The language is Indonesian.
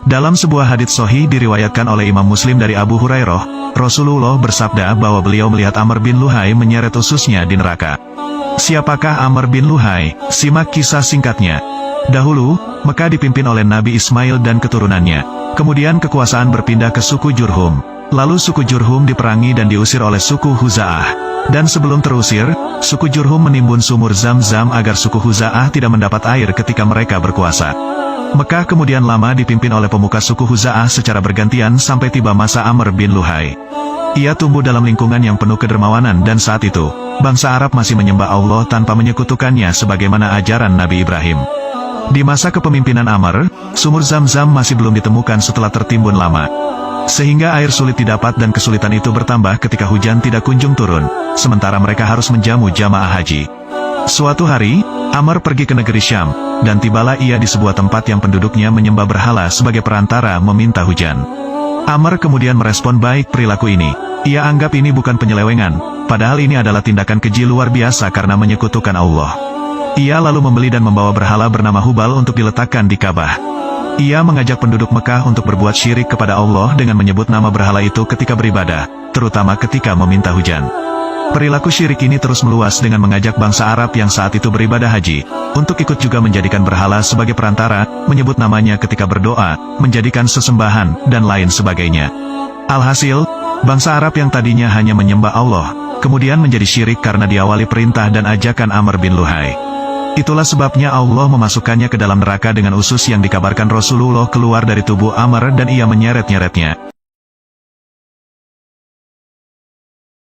Dalam sebuah hadits sahih diriwayatkan oleh Imam Muslim dari Abu Hurairah, Rasulullah bersabda bahwa beliau melihat Amr bin Luhai menyeret ususnya di neraka. Siapakah Amr bin Luhai? Simak kisah singkatnya. Dahulu, Mekah dipimpin oleh Nabi Ismail dan keturunannya. Kemudian kekuasaan berpindah ke suku Jurhum. Lalu suku Jurhum diperangi dan diusir oleh suku Huza'ah. Dan sebelum terusir, suku Jurhum menimbun sumur Zam-Zam agar suku Huza'ah tidak mendapat air ketika mereka berkuasa. Mekah kemudian lama dipimpin oleh pemuka suku Huza'ah secara bergantian sampai tiba masa Amr bin Luhai. Ia tumbuh dalam lingkungan yang penuh kedermawanan dan saat itu, bangsa Arab masih menyembah Allah tanpa menyekutukannya sebagaimana ajaran Nabi Ibrahim. Di masa kepemimpinan Amr, sumur Zam-Zam masih belum ditemukan setelah tertimbun lama. Sehingga air sulit didapat dan kesulitan itu bertambah ketika hujan tidak kunjung turun, sementara mereka harus menjamu jamaah haji. Suatu hari, Amr pergi ke negeri Syam, dan tibalah ia di sebuah tempat yang penduduknya menyembah berhala sebagai perantara meminta hujan. Amr kemudian merespon baik perilaku ini. Ia anggap ini bukan penyelewengan, padahal ini adalah tindakan keji luar biasa karena menyekutukan Allah. Ia lalu membeli dan membawa berhala bernama Hubal untuk diletakkan di Ka'bah. Ia mengajak penduduk Mekah untuk berbuat syirik kepada Allah dengan menyebut nama berhala itu ketika beribadah, terutama ketika meminta hujan. Perilaku syirik ini terus meluas dengan mengajak bangsa Arab yang saat itu beribadah haji, untuk ikut juga menjadikan berhala sebagai perantara, menyebut namanya ketika berdoa, menjadikan sesembahan, dan lain sebagainya. Alhasil, bangsa Arab yang tadinya hanya menyembah Allah, kemudian menjadi syirik karena diawali perintah dan ajakan Amr bin Luhai. Itulah sebabnya Allah memasukkannya ke dalam neraka dengan usus yang dikabarkan Rasulullah keluar dari tubuh Amr dan ia menyeret-nyeretnya.